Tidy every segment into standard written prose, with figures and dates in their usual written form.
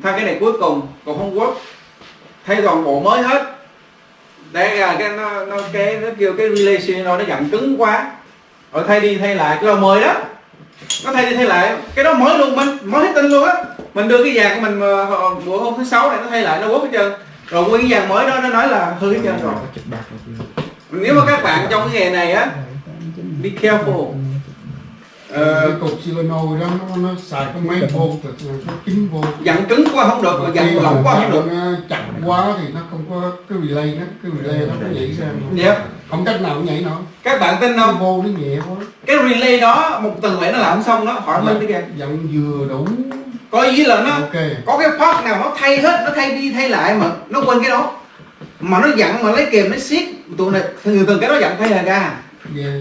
thay cái này cuối cùng còn không work, thay toàn bộ mới hết. Đây là cái nó kêu cái relation nó dặn cứng quá, rồi thay đi thay lại cái lò mới đó, nó thay đi thay lại cái đó mới luôn, mới hết tin luôn á. Mình đưa cái dàn của mình bữa hôm thứ 6 này nó thay lại nó quất hết trơn, rồi nguyên cái dàn mới đó nó nói là hư hết trơn rồi. Nếu mà các bạn trong cái nghề này á, be careful. Cái cục silicone đó nó xài có mấy vô, có 9 vô. Dặn cứng quá không được, dặn lỏng quá không được. Chặt quá thì nó không có cái relay đó, cái relay nó nhảy ra. Yep. Không cách nào nhảy nữa. Các bạn tin không? Vô nó nhẹ quá. Cái relay đó một tuần lễ nó làm không xong đó, hỏi mình đi kìa. Dặn vừa đủ. Coi gì là nó okay. Có cái part nào nó thay hết, nó thay đi thay lại mà nó quên cái đó. Mà nó dặn mà lấy kềm nó siết, tụi này từng cái đó dặn thay là ra.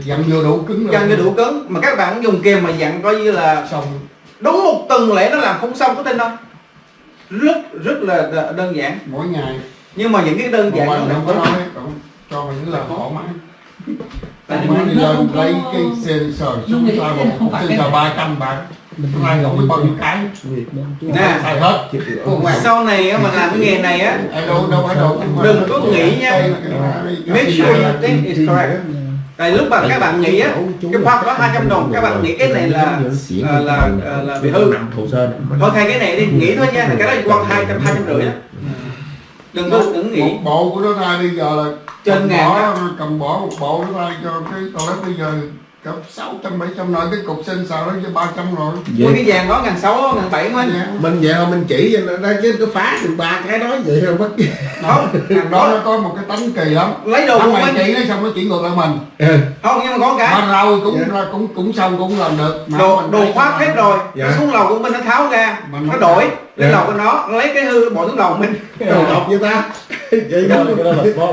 Dặn vừa đủ cứng rồi. Dặn vừa đủ cứng, mà các bạn dùng kềm mà dặn coi như là xong. Đúng một tuần lễ nó làm không xong, có tin không? Rất là đơn giản. Mỗi ngày. Nhưng mà những cái đơn giản nó có nói cho mình là thoải mái. Tại vì lên lấy cái sensor xuống ra một sensor 300 bạn. Hôm nay không biết bao nhiêu cái. Nè, xài hết. Sau này mình làm cái nghề này á, đâu đừng có nghĩ nha. Make sure you think it's correct. Tại lúc mà các bạn nghĩ á, cái part có 200 đồng, các bạn nghĩ cái này là bị hư. Thôi thay cái này đi, nghĩ thôi nha, cái đó quan 250 á. Đừng nghĩ. Một bộ của nó ra bây giờ là trên ngàn cầm bỏ một bộ nó ra cho cái toilet bây giờ cỡ 600 700 rồi, cái cục sensor đó cho 300 rồi. Cái vàng đó 1.600 1.700 mới. Mình vậy mà mình chỉ cho nó chứ có phá được 3 cái đó vậy không bất kỳ. Không, thằng đó nó có một cái tánh kỳ lắm. Lấy đồ của mình chỉ nó xong nó chỉ ngược lại mình. Không, nhưng mà có cái. Mà rồi cũng xong cũng làm được. Đồ khoác hết rồi. Nó xuống lầu của mình nó tháo ra, nó đổi lên lầu của nó lấy cái hư bỏ xuống lầu mình. Đồ độc vậy ta. Vậy đó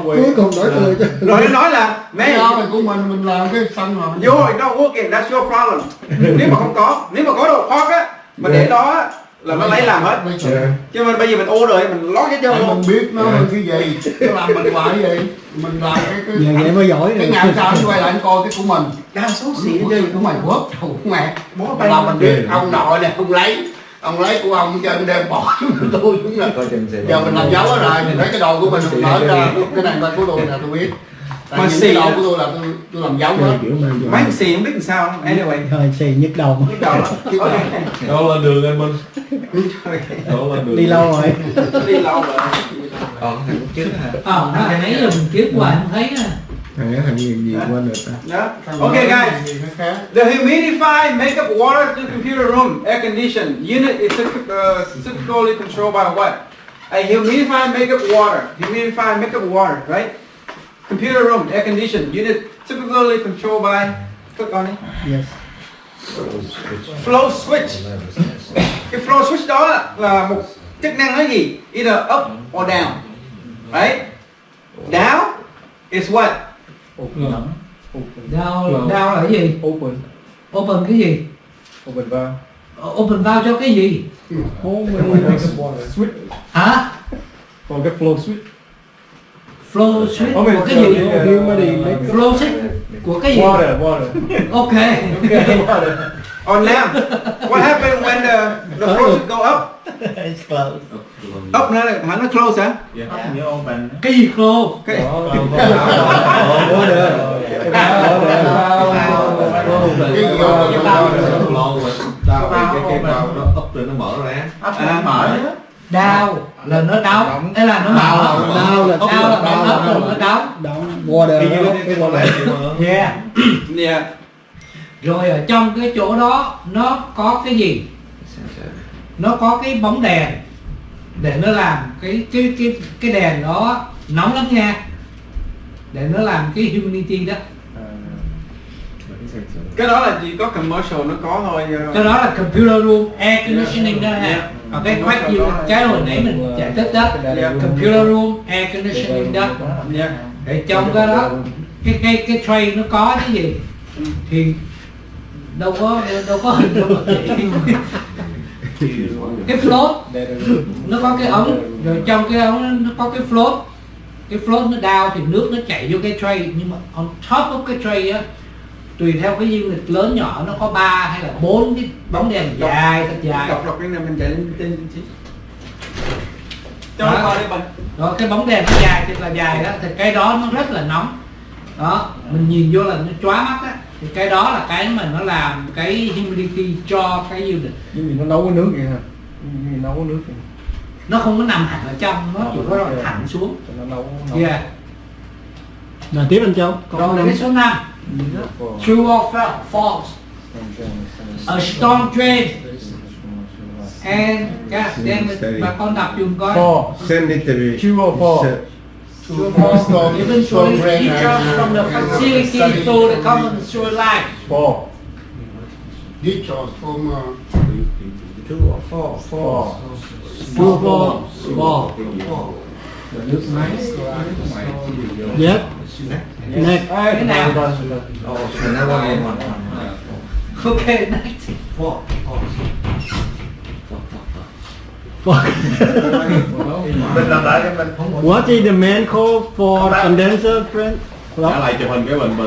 cuối cùng đổi người chứ. Rồi nó nói là mấy của mình làm cái xong rồi. Vô rồi đâu working, that's your problem. Nếu mà không có, nếu mà có đồ khoác á mà để đó là nó lấy làm hết. Chứ mà bây giờ mình ô rồi mình lót hết trơn luôn. Mình biết nó cái gì, nó làm mình hoài vậy. Mình làm cái vậy mới giỏi. Cái ngày sau nó quay lại anh coi cái của mình. Đa số xịn chứ của mày quất thù mẹ. Là mình biết ông nội này không lấy. Ông lấy của ông cho anh đem bỏ tôi đúng là. Giờ mình làm dấu rồi, nhìn thấy cái đồ của mình mở ra, cái này bên của tôi là tôi biết. Mà xì đầu của tôi là tôi làm dấu hết. Mấy xì không biết làm sao. Anyway. Thôi xì nhức đầu. Nhức đầu đó. Đâu là đường anh Minh. Đi lâu rồi. Đi lâu rồi. Còn thằng trước hả? Thằng ấy là mình trước qua không thấy á. Thằng gì quên được ta. Okay guys. The humidifier makeup water to computer room air condition unit is typically controlled by what? A humidifier makeup water. Humidifier makeup water, right? Computer room air condition unit typically controlled by, click on it. Yes. Flow switch. Cái flow switch đó là một chức năng là gì? Either up or down. Right? Down is what? Down là cái gì? Open cái gì? Open valve cho cái gì? Hả? Còn cái flow switch. Flow switch của cái gì? Flow switch của cái gì? Water. Okay. Oh now, what happened when the flow switch go up? It's closed. Up nó hả, nó close hả? Cái gì close? Cái đau là nó đóng, ấy là nó mở. Đau là nó đóng. Water. Yeah. Rồi ở trong cái chỗ đó nó có cái gì? Nó có cái bóng đèn để nó làm cái đèn đó nóng lắm nha, để nó làm cái humidity đó. Cái đó là chỉ có commercial nó có thôi. Cái đó là computer room air conditioning đó ha. Cái khoách gì cái hồi nãy mình giải thích đó, computer room air conditioning đó. Để trong cái đó cái tray nó có cái gì thì đâu có hình đâu mà chị. Cái float nó có cái ống, rồi trong cái ống nó có cái float nó down thì nước nó chảy vô cái tray, nhưng mà on top of cái tray á, tùy theo cái unit lớn nhỏ nó có 3 hay là 4 cái bóng đèn dài thật dài. Đọc cái này mình chạy lên trên cho nó coi đi mình. Đó, cái bóng đèn nó dài thì là dài đó, thì cái đó nó rất là nóng. Đó, mình nhìn vô là nó chóa mắt á. Thì cái đó là cái mà nó làm cái humidity cho cái unit. Nhưng vì nó nấu cái nước vậy hả? Vì nấu cái nước vậy. Nó không có nằm hẳn ở trong, nó chỉ có thẳng xuống. Nó nấu. Yeah. Rồi tiếp anh Châu. Còn cái số 5. True or false? A storm drain and God damn it, bà con đọc dùm coi. Sanitary. True or false? True or false? Eventually discharge from the facility to the common sewer line. False. Discharge from True or false? False. True or false? Yes. Next. Cái nào? Ok, next. Mình làm lại cho mình. What is the main code for condenser, friend? Trả lại chụp hình cái bình.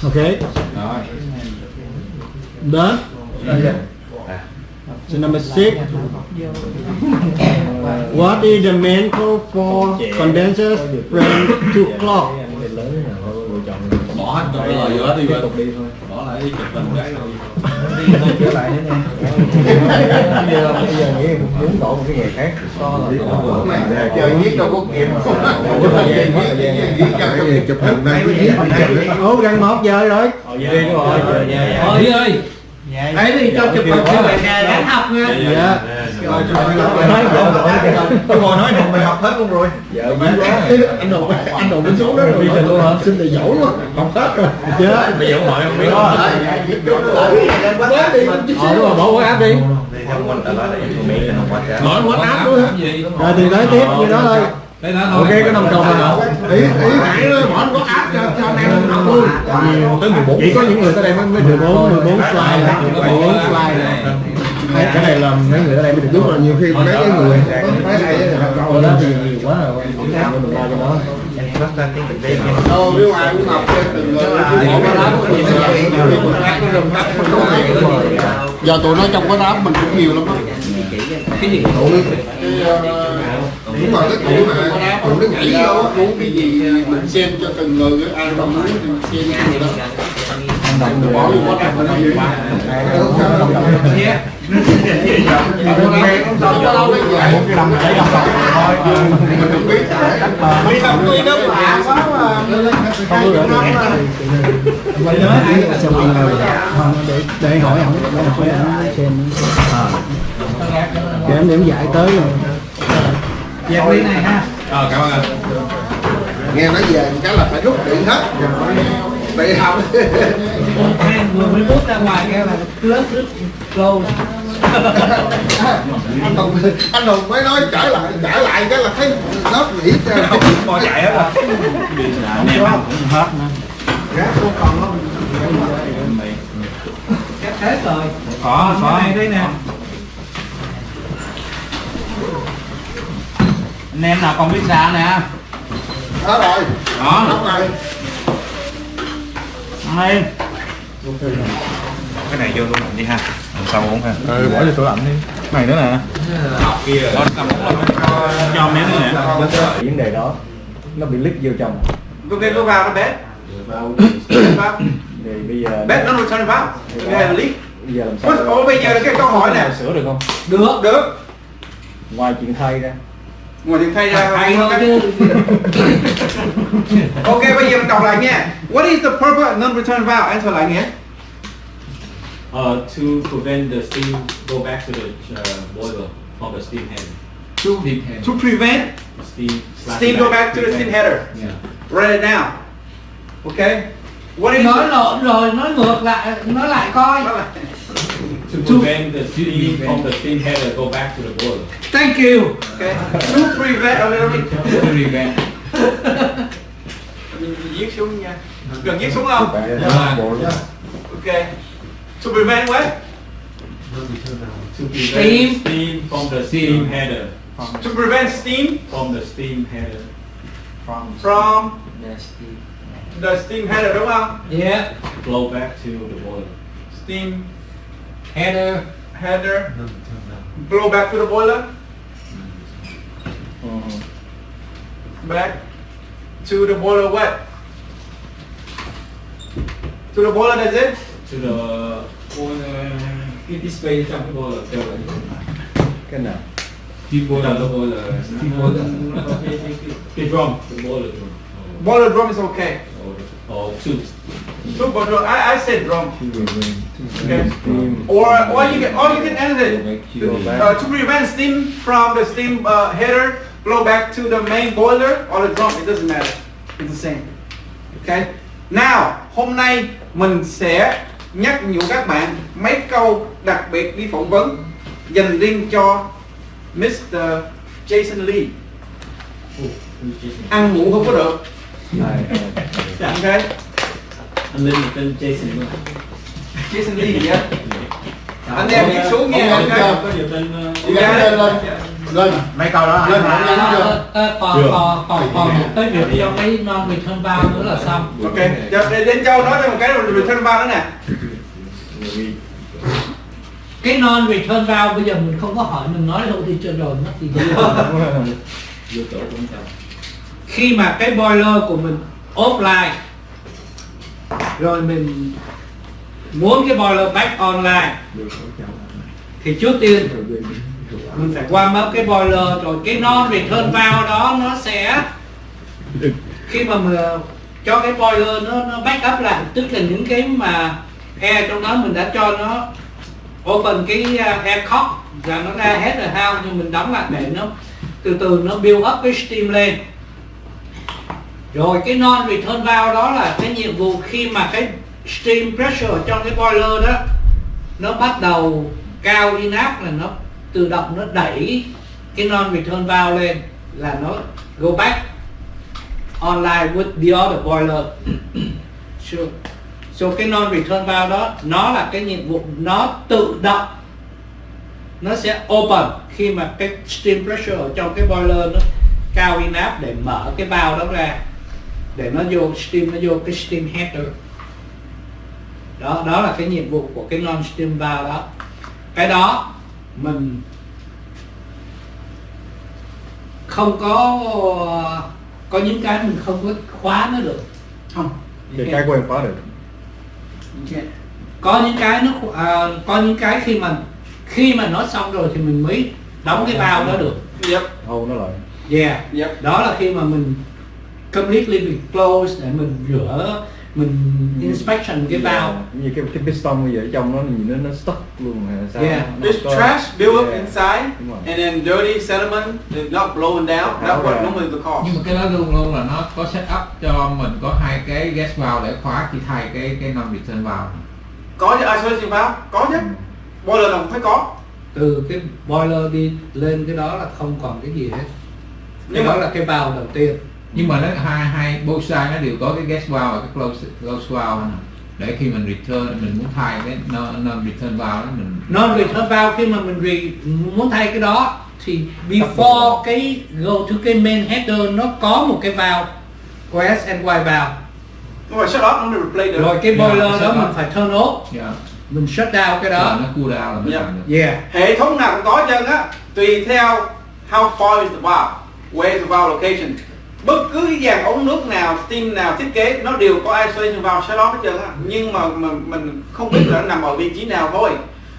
Okay. Rồi. Done. So number 6. What is the main code for condensers from 2 o'clock? Bỏ hết rồi giữa đi tục đi thôi. Bỏ lại đi chụp hình cái rồi. Trở lại nữa nè. Bây giờ nghĩ muốn đổi một cái nghề khác. trời viết đâu có kịp. Chụp hình đây. Ủa gần 1 giờ rồi. Đi rồi. Ơi ơi. Đấy thì cho chụp hình cho bạn nè, đáng học nha. Dạ. Tôi ngồi nói mình học hết luôn rồi. Giờ quá. Anh đồn bên xuống đó rồi. luôn hả? Xin thầy giỏi quá. Học hết rồi. Dạ. Bây giờ ông hỏi không biết đó. Đúng rồi, bỏ áp đi. Hỏi quá áp luôn hả? Rồi thì tới tiếp như đó thôi. Đây đó Ok, cái nồng cồn là Ý Hải nó bỏ nó có áp cho anh em học luôn. Tới 14. Chỉ có những người tới đây mới được 14 slide là 14 slide là cái này là mấy người ở đây mới được. Đúng rồi, nhiều khi mấy cái người tới đây đó thì nhiều quá rồi. Mình lo cho nó. Nếu ai cũng học trên từng người giờ tụi nó trong cái đám mình cũng nhiều lắm đó. Cái gì? Nhưng mà cái tụi mà tụi nó nhảy vô muốn cái gì mình xem cho từng người ai mà muốn thì xem người đó. Bỏ luôn có đám mình không gì. Không có đâu đấy vậy. Mình không biết. Vì không tôi nó lạ quá mà. Để hỏi ổng để xem. Để em điểm dạy tới rồi. Dẹp ly này ha. Cảm ơn anh. Nghe nói về cái là phải rút điện hết. Bị học. Hai vừa mới rút ra ngoài kia là close close. Anh Hùng mới nói trở lại cái là thấy nó nghỉ Không coi chạy hết rồi. Hết nè. Chắc hết rồi. Có Này đây nè. anh em nào còn biết xả nè. đó rồi Đó. đúng rồi. Đây. Cái này vô tủ lạnh đi ha. Làm sao uống ha. Bỏ vô tủ lạnh đi. Này nữa nè. Kia rồi. Cho miếng nữa nè. vấn đề đó nó bị lít vô trong. Ok, tôi vào nó bé. Thì bây giờ Bé nó sao vào? Nghe là lý. bây giờ làm sao? Ủa bây giờ là cái câu hỏi nè. Sửa được không? Được. Được. Ngoài chuyện thay ra. Ngoài chuyện thay ra. Hay thôi chứ. Ok, bây giờ mình đọc lại nha. What is the purpose of non-return valve? Answer lại nghe. To prevent the steam go back to the boiler from the steam header. To prevent steam go back to the steam header. Yeah. Write it down. Okay. What is Nói lộn rồi, nói ngược lại, nói lại coi. To prevent the steam from the steam header go back to the boiler. Thank you. Okay. To prevent a little bit. To prevent. Mình viết xuống nha. Cần viết xuống không? Yeah. Okay. To prevent what? To prevent steam from the steam header. To prevent steam From the steam header. from the steam header, đúng không? Yeah. Flow back to the boiler. Steam Header. header blow back to the boiler. Back to the boiler what? To the boiler, that's it? To the boiler, cái display trong cái boiler kêu là Cái nào? cái boiler cái drum, cái boiler drum. Boiler drum is okay. Or two. Super drum, I said drum. Okay. Or you can end it to prevent steam from the steam header blow back to the main boiler or the drum. It doesn't matter. It's the same. Okay. Nào, hôm nay mình sẽ nhắc nhủ các bạn mấy câu đặc biệt đi phỏng vấn dành riêng cho Mr. Jason Lee. Ăn ngủ không có được. Ok. Anh lên tên Jason luôn. Jason Lee gì á? Anh em viết xuống nghe. Ok. Có nhiều tên. Lên Mấy câu đó lên anh Còn một cái việc cho cái non return valve nữa là xong. Ok. Để đến Châu nói cho một cái rồi return valve nữa nè. Cái non return valve bây giờ mình không có hỏi, mình nói thôi thì cho rồi mất thì Vô tổ cũng sao. khi mà cái boiler của mình offline rồi mình muốn cái boiler back online thì trước tiên mình phải qua mất cái boiler, rồi cái non return valve đó nó sẽ khi mà mình cho cái boiler nó back up lại, tức là những cái mà air trong đó mình đã cho nó open cái air cock và nó ra hết rồi ha, nhưng mình đóng lại để nó từ từ nó build up cái steam lên. Rồi cái non return valve đó là cái nhiệm vụ khi mà cái steam pressure trong cái boiler đó nó bắt đầu cao enough là nó tự động nó đẩy cái non return valve lên là nó go back online with the other boiler. So cái non return valve đó nó là cái nhiệm vụ nó tự động nó sẽ open khi mà cái steam pressure ở trong cái boiler nó cao enough để mở cái valve đó ra để nó vô steam, nó vô cái steam header. Đó là cái nhiệm vụ của cái non steam valve đó. Cái đó mình không có những cái mình không có khóa nó được. Không. Cái quen khóa được. Có những cái nó có những cái khi mà nó xong rồi thì mình mới đóng cái valve đó được. Yep. Hold nó lại. Yeah. Yep. Đó là khi mà mình completely close để mình rửa, mình inspection cái valve. Như cái piston bây giờ ở trong nó nhìn nó stuck luôn hay sao? Yeah. There's trash built up inside and then dirty sediment is not blowing down. That's what normally the cause. Nhưng mà cái đó luôn là nó có set up cho mình có hai cái gas valve để khóa chỉ thay cái non return valve. Có chứ, isolation valve, có chứ. Boiler nào cũng phải có. Từ cái boiler đi lên cái đó là không còn cái gì hết. Nhưng đó là cái valve đầu tiên. Nhưng mà nó hai both side nó đều có cái gas valve và cái close valve này. Để khi mình return, mình muốn thay cái non return valve đó mình Non return valve khi mà mình muốn thay cái đó thì before cái go to cái main header nó có một cái valve OS and Y valve. Rồi shut off, nó replace được. Rồi cái boiler đó mình phải turn off. yeah. Mình shut down cái đó. Nó cool down là mới Yeah. làm được. Yeah. Hệ thống nào cũng có chân á, tùy theo how far is the valve, where is the valve location. Bất cứ cái dàn ống nước nào, steam nào thiết kế nó đều có isolation valve shut off hết trơn á. Nhưng mà mình không biết là nó nằm ở vị trí nào thôi,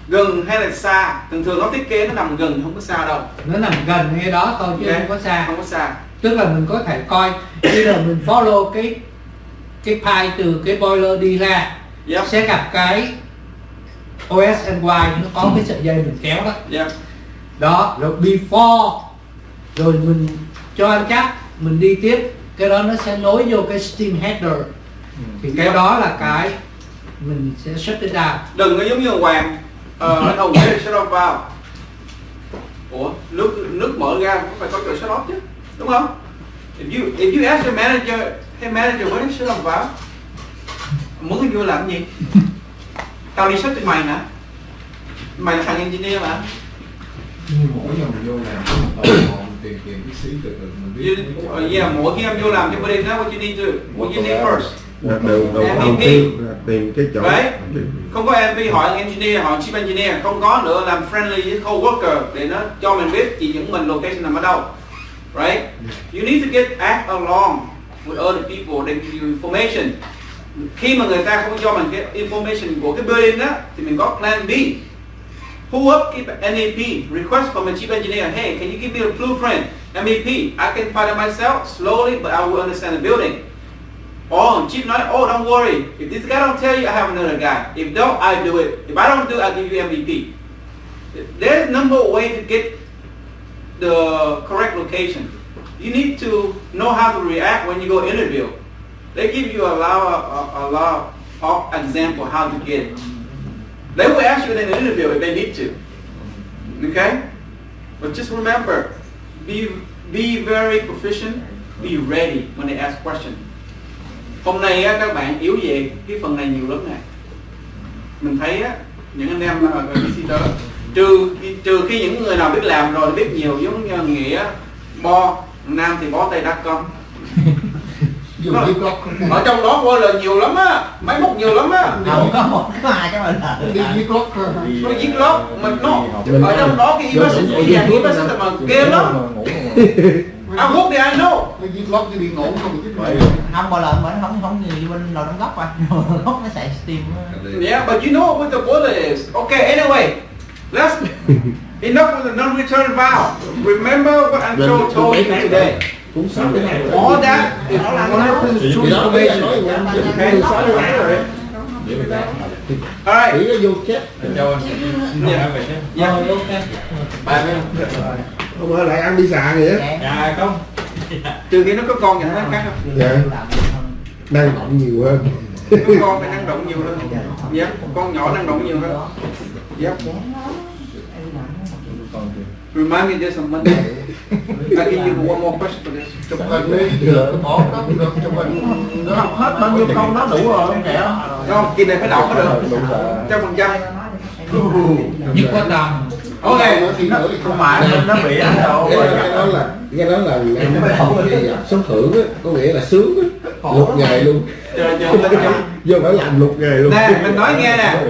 gần hay là xa. Thường nó thiết kế nó nằm gần, không có xa đâu. Nó nằm gần ngay đó thôi chứ không có xa. Không có xa. Tức là mình có thể coi bây giờ mình follow cái pipe từ cái boiler đi ra, Yep. sẽ gặp cái OS and Y, nó có cái sợi dây mình kéo đó. Yep. Đó, rồi before rồi mình cho anh chắc mình đi tiếp, cái đó nó sẽ nối vô cái steam header. Thì cái đó là cái mình sẽ shut it down. Đừng có giống như Hoàng anh Hùng nói shut off valve. Ủa, nước mở ra cũng phải có chỗ shut off chứ, đúng không? If you ask your manager, hey manager, when is shut off valve? Muốn vô làm gì? Tao đi shut cho mày hả? Mày là thằng engineer mà. Nhưng mỗi lần mình vô làm tìm cái xí từ từ mình biết. Yeah, mỗi khi em vô làm cho bên đó, what you need first. đầu tiên là tìm cái chỗ Right? Không có MVP hỏi engineer, hỏi chief engineer, không có nữa làm friendly với coworker để nó cho mình biết chỉ những mình location nằm ở đâu. Right? You need to get act along with other people, they give you information. Khi mà người ta không cho mình cái information của cái building đó thì mình có plan B. Pull up NAP, request from a chief engineer, hey, can you give me a blueprint? MEP, I can find it myself slowly, but I will understand the building. Oh, chief nói, oh, don't worry. If this guy don't tell you, I have another guy. If don't, I do it. If I don't do it, I'll give you MVP. There's a number of ways to get the correct location. You need to know how to react when you go interview. They give you a lot of example how to get it. They will ask you in an interview if they need to. Okay? But just remember, be very proficient, be ready when they ask questions. Hôm nay á, các bạn yếu về cái phần này nhiều lắm nè. Mình thấy á, những anh em ở visitor trừ khi những người nào biết làm rồi biết nhiều, giống như Nghĩa bo Nam thì bó tay đắt con. Ở trong đó qua là nhiều lắm á, máy móc nhiều lắm á. Không có một có hai cái mình đi viết lót. Nó viết lót mình nó ở trong đó cái image mà kêu lắm. I hope they I know. Nó viết lót cho đi ngủ không chứ vậy. Không bao lần mà không gì bên lò đóng góc góc nó xài steam. Yeah, but you know what the boiler is. Okay, anyway, let's enough with the non-return valve. Remember what Ancho told you today. All that is 100% true information. Okay. All right. vô chết. Yeah. Không ở lại ăn đi xà vậy á. Dạ không. Trừ khi nó có con thì nó khác không? Dạ. Năng động nhiều hơn. Có con phải năng động nhiều hơn. Dạ. Con nhỏ năng động nhiều hơn. Dạ. Remind me this on Monday. I'll give you one more question for this. Chụp hình đi, được chụp hình. Nó học hết bao nhiêu câu nó đủ rồi không kẻ. Không, kỳ này phải đọc mới được. 100%. Nhất có tầm. Ok. Không phải nó bị ảnh đâu. Cái đó là số thưởng á, có nghĩa là sướng á, lục nghề luôn. Vô phải làm lục nghề luôn. Nè, mình nói nghe nè.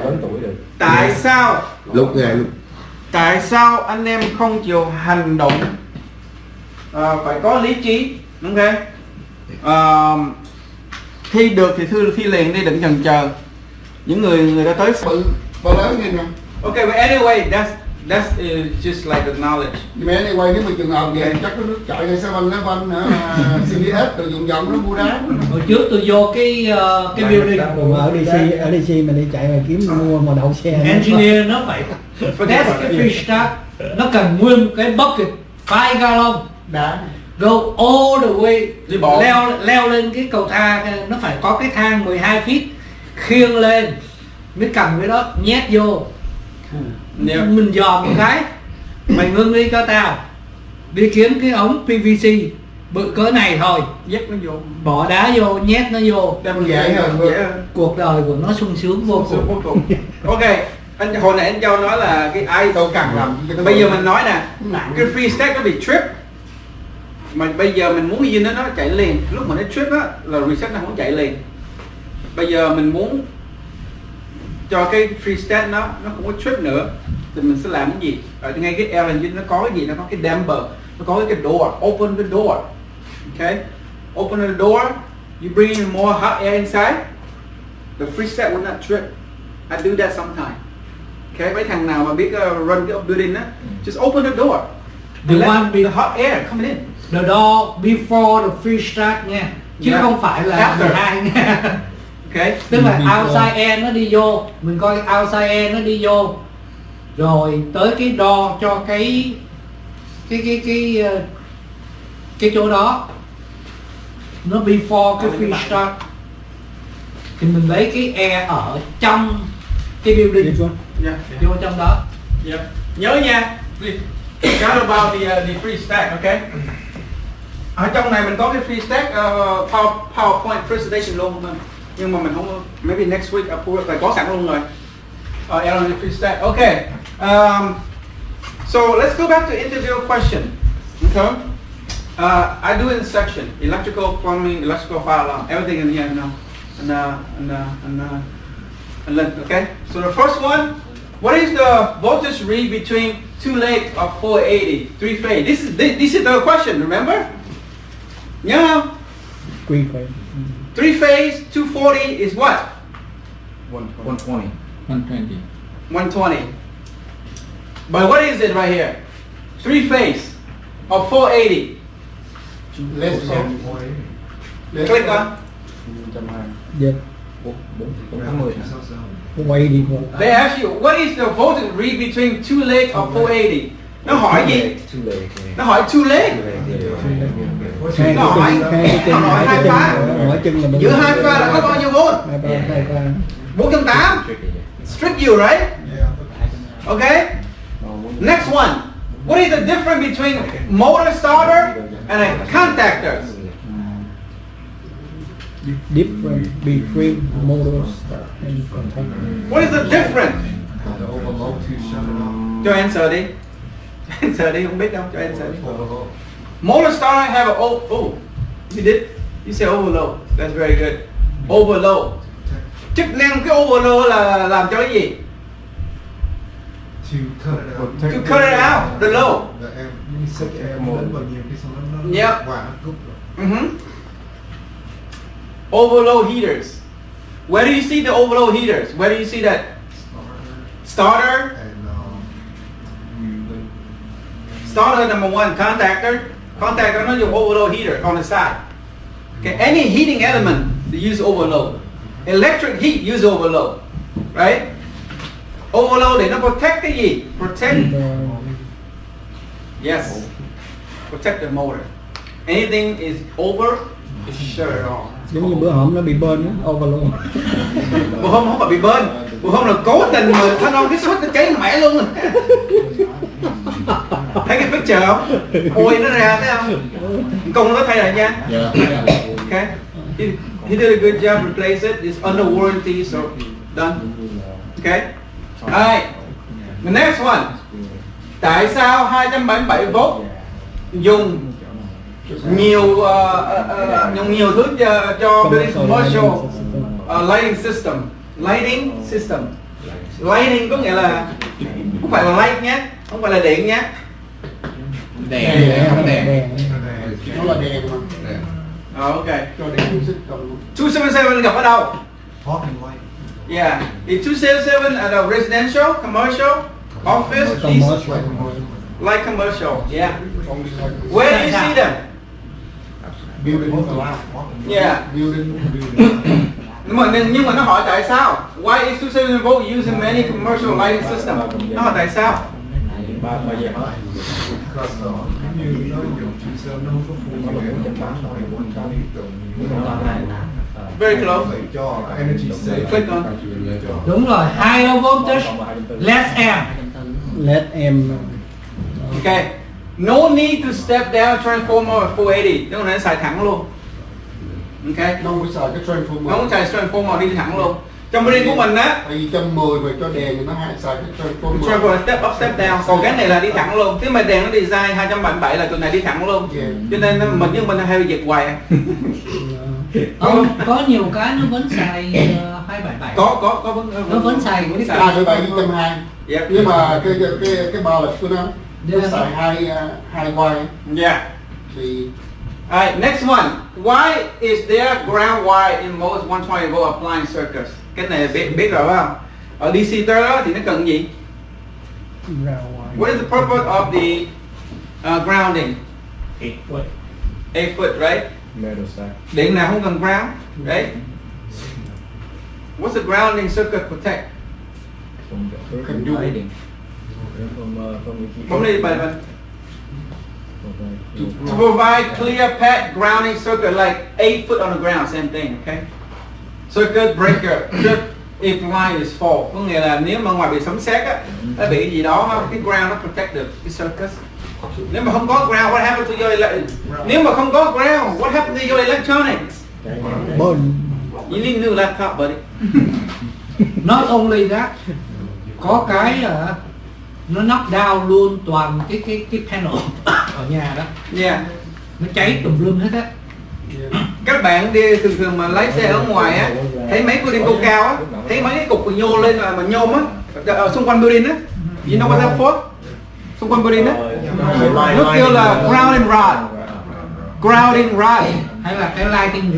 Tại sao lục nghề luôn? Tại sao anh em không chịu hành động? Phải có lý trí, ok? Thi được thì thi liền đi, đừng chần chờ. Những người ta tới Bao lớn nghe nè. Okay, but anyway, that's just like the knowledge. Mà anyway nếu mà trường hợp vậy chắc có nước chạy hay sao Levan nữa, CDS từ dùng dòng nó mua đá. Hồi trước tôi vô cái building ở DC mình đi chạy mà kiếm mua mà đậu xe. Engineer nó phải test cái fish start, nó cần nguyên cái bucket 5 gallon Đá. go all the way leo lên cái cầu thang, nó phải có cái thang 12 feet khiêng lên mới cầm cái đó nhét vô. Mình dòm một cái, mày ngưng đi cho tao, đi kiếm cái ống PVC bự cỡ này thôi, dắt nó vô, bỏ đá vô, nhét nó vô, Đem dễ hơn. cuộc đời của nó sung sướng vô cùng. Ok, anh hồi nãy anh Châu nói là cái ai đâu cần làm. Bây giờ mình nói nè, cái free stack nó bị trip, mà bây giờ mình muốn gì nó chạy liền. Lúc mà nó trip á là reset nó không chạy liền. Bây giờ mình muốn cho cái free stack nó không có trip nữa thì mình sẽ làm cái gì? Ở ngay cái L engine nó có cái gì? Nó có cái damper, nó có cái door, open the door. Okay, open the door, you bring in more hot air inside, the free stack will not trip. I do that sometimes. Okay, mấy thằng nào mà biết run cái building á, just open the door. The one the hot air coming in. The door before the free start nha, chứ không phải là 12 nha. Okay. Tức là outside air nó đi vô, mình coi outside air nó đi vô, rồi tới cái door cho cái chỗ đó, nó before cái free start, thì mình lấy cái air ở trong cái building vô trong đó. Nhớ nha, forget about the free stack, okay? Ở trong này mình có cái free stack PowerPoint presentation luôn, nhưng mà mình không, maybe next week phải có sẵn luôn rồi. LNG free stack, okay. So let's go back to interview question. Okay. I do it in section: electrical, plumbing, electrical fire alarm, everything in here. You know. and length. Okay. So the first one, what is the voltage read between two legs of 480 three phase? This is the question. Remember? Yeah. Three phase 240 is what? 120. 120. But what is it right here? Three phase of 480. Let's go. Click on. Yep. Quay đi qua. They ask you, what is the voltage read between two legs of 480? Nó hỏi gì? Nó hỏi two leg. Nó hỏi hai pha. Giữa hai pha là có bao nhiêu volt? 480. Strict you, right? Okay. Next one. What is the difference between motor starter and a contactor? Different between motor start and contactor. What is the difference? Cho answer đi. Answer đi, không biết đâu, cho answer đi. Motor starter have a oh, you did? You say overload. That's very good. Overload. Chức năng cái overload là làm cho cái gì? To cut it out, the load. Yep. Overload heaters. Where do you see the overload heaters? Where do you see that? Starter. Starter number one, contactor. Contactor nó dùng overload heater on the side. Okay, any heating element they use overload. Electric heat use overload, right? Overload để nó protect cái gì? Protect. Yes. Protect the motor. Anything is over, it shut it off. Giống như bữa hổm nó bị bơn á, overload. Bữa hôm không phải bị bơn, bữa hôm là cố tình mà thanh ông cái suất nó cháy mẻ luôn. Thấy cái picture không? Ôi nó ra thấy không? Công nó thay lại nha. Okay. He did a good job, replace it. It's under warranty, so done. Okay. Alright. The next one. Tại sao 277V dùng nhiều thứ cho building commercial lighting system. Lighting system. Lighting có nghĩa là không phải là light nhé, không phải là điện nhé. Đèn. Nó là đèn mà. Ok. Cho đèn system. 277 gặp ở đâu? Yeah. The 277 at a residential, commercial, office, light commercial. Yeah. Where do you see them? Building. Yeah. Nhưng mà nó hỏi tại sao? Why is 277V using many commercial lighting system? Nó hỏi tại sao? Very close. Click on. Đúng rồi, higher voltage, less amp. Let em. Okay. No need to step down transformer at 480. Nó này xài thẳng luôn. Okay. Nó không xài cái transformer. Nó không xài transformer đi thẳng luôn. Trong riêng của mình á, tại vì 110 mà cho đèn thì nó hay xài cái transformer. Transformer step up step down. Còn cái này là đi thẳng luôn. Thế mà đèn nó design 277 là tụi này đi thẳng luôn. Cho nên mình hay giật hoài. Có nhiều cái nó vẫn xài 277. Nó vẫn xài cái 277 200. Nhưng mà cái bờ lịch của nó xài hai wire. Yeah. Thì Alright, next one. Why is there ground wire in most 120V appliance circuits? Cái này biết rồi phải không? Ở DC đó thì nó cần gì? What is the purpose of the grounding? 8 foot. 8 foot, right? Điện nào không cần ground, right? What's the grounding circuit protect? Không đi bài. To provide clear path grounding circuit like 8 foot on the ground, same thing, okay? Circuit breaker trip if line is fault. Có nghĩa là nếu mà ngoài bị sấm sét á, nó bị gì đó, cái ground nó protect được cái circuit. Nếu mà không có ground, what happens to your nếu mà không có ground, what happens to your electronics? You need a new laptop, buddy. Not only that, có cái là nó knock down luôn toàn cái panel ở nhà đó. Yeah. Nó cháy tùm lum hết á. Các bạn đi thường mà lái xe ở ngoài á, thấy mấy cái cô cao á, thấy mấy cái cục nhô lên mà nhôm á, ở xung quanh building á, you know what that for? Xung quanh building á, nó kêu là grounding rod, hay là cái lighting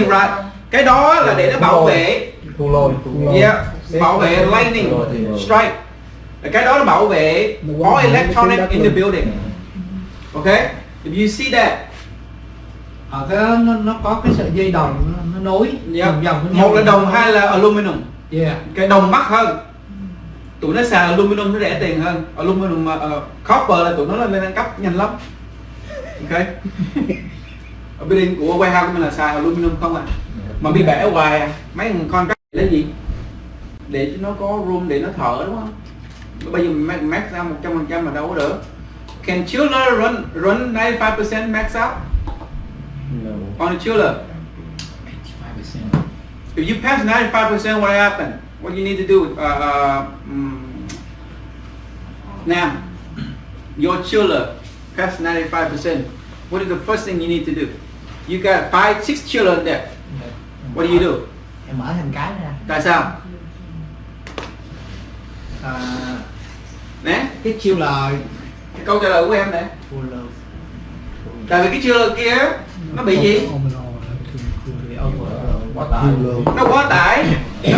rod. Cái đó là để nó bảo vệ, bảo vệ lightning strike. Cái đó là bảo vệ all electronic in the building. Okay, if you see that. Nó có cái sợi dây đồng nó nối vòng với nhau. Một là đồng, hai là aluminum. Cái đồng mắc hơn, tụi nó xài aluminum nó rẻ tiền hơn. Aluminum copper là tụi nó lên cấp nhanh lắm. Ok. Ở building của warehouse của mình là xài aluminum không à, mà bị bể hoài à. Mấy thằng con cái là gì? Để cho nó có room để nó thở đúng không? Bây giờ mình max ra 100% mà đâu có được. Can chiller run 95% max out? On a chiller? 85%. If you pass 95%, what happened? What you need to do? Now, your chiller pass 95%. What is the first thing you need to do? You got 5-6 chiller in there. What do you do? Em mở thành cái ra. Tại sao? Nè, Cái chiller. Cái câu trả lời của em nè. Tại vì cái chiller kia nó bị gì? Nó quá tải.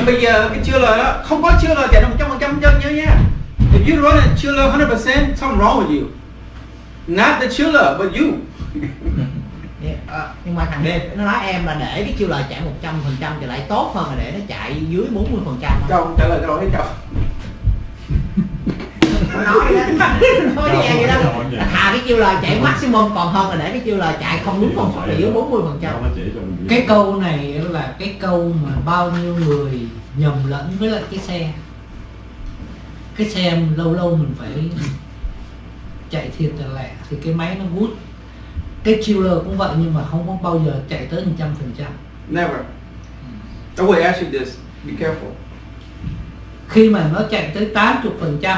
Bây giờ cái chiller đó không có chiller chạy được 100% chân nhớ nha. If you run a chiller 100%, something wrong with you. Not the chiller, but you. Nhưng mà thằng D nó nói em là để cái chiller chạy 100% thì lại tốt hơn là để nó chạy dưới 40%. Châu trả lời câu đấy Châu. Nói với em vậy đó. Thà cái chiller chạy maximum còn hơn là để cái chiller chạy không đúng phần số dưới 40%. Cái câu này là cái câu mà bao nhiêu người nhầm lẫn với lại cái xe. Cái xe lâu lâu mình phải chạy thiệt là lẹ thì cái máy nó hút. Cái chiller cũng vậy nhưng mà không có bao giờ chạy tới 100%. Never. I will ask you this. Be careful. Khi mà nó chạy tới 80%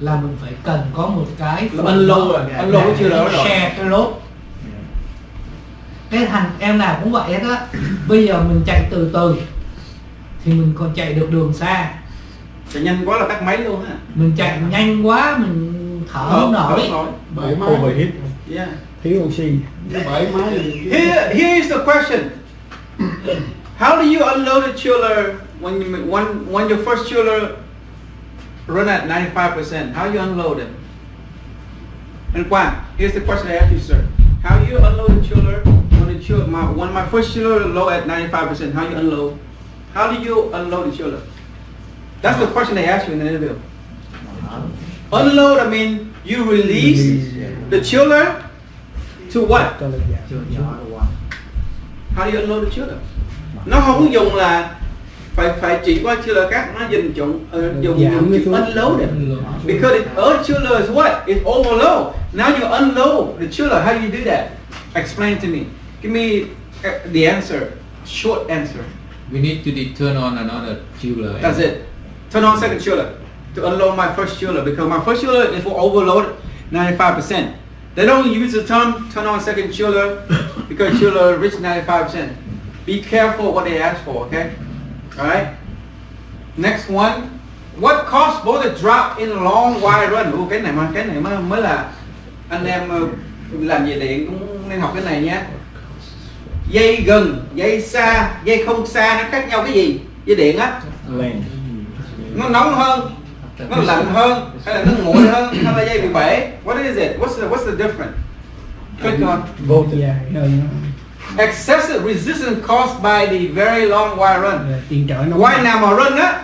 là mình phải cần có một cái unload rồi, unload cái chiller đó rồi. Share cái lốp. Cái thằng em nào cũng vậy hết á. Bây giờ mình chạy từ từ thì mình còn chạy được đường xa. Chạy nhanh quá là tắt máy luôn á. Mình chạy nhanh quá mình thở không nổi. Overheat. Yeah. Thiếu oxy. Here is the question. How do you unload a chiller when your first chiller run at 95%? How you unload it? And Quan, here's the question I ask you, sir. How you unload a chiller when my first chiller low at 95%? How you unload? How do you unload the chiller? That's the question they ask you in the interview. Unload, I mean you release the chiller to what? How do you unload the chiller? Nó không dùng là phải chỉ qua chiller khác, nó dùng unload it. Because our chiller is what? It's overload. Now you unload the chiller. How do you do that? Explain to me. Give me the answer. Short answer. We need to turn on another chiller. That's it. Turn on second chiller to unload my first chiller because my first chiller is for overload 95%. They don't use the term turn on second chiller because chiller reach 95%. Be careful what they ask for, okay? Alright? Next one. What caused both the drop in long wire run? Cái này mới là anh em làm về điện cũng nên học cái này nha. Dây gần, dây xa, dây không xa nó khác nhau cái gì? Dây điện á. Nó nóng hơn, nó lạnh hơn, hay là nó nguội hơn, hay là dây bị bể? What is it? What's the difference? Click on. Excessive resistance caused by the very long wire run. Wire nào mà run á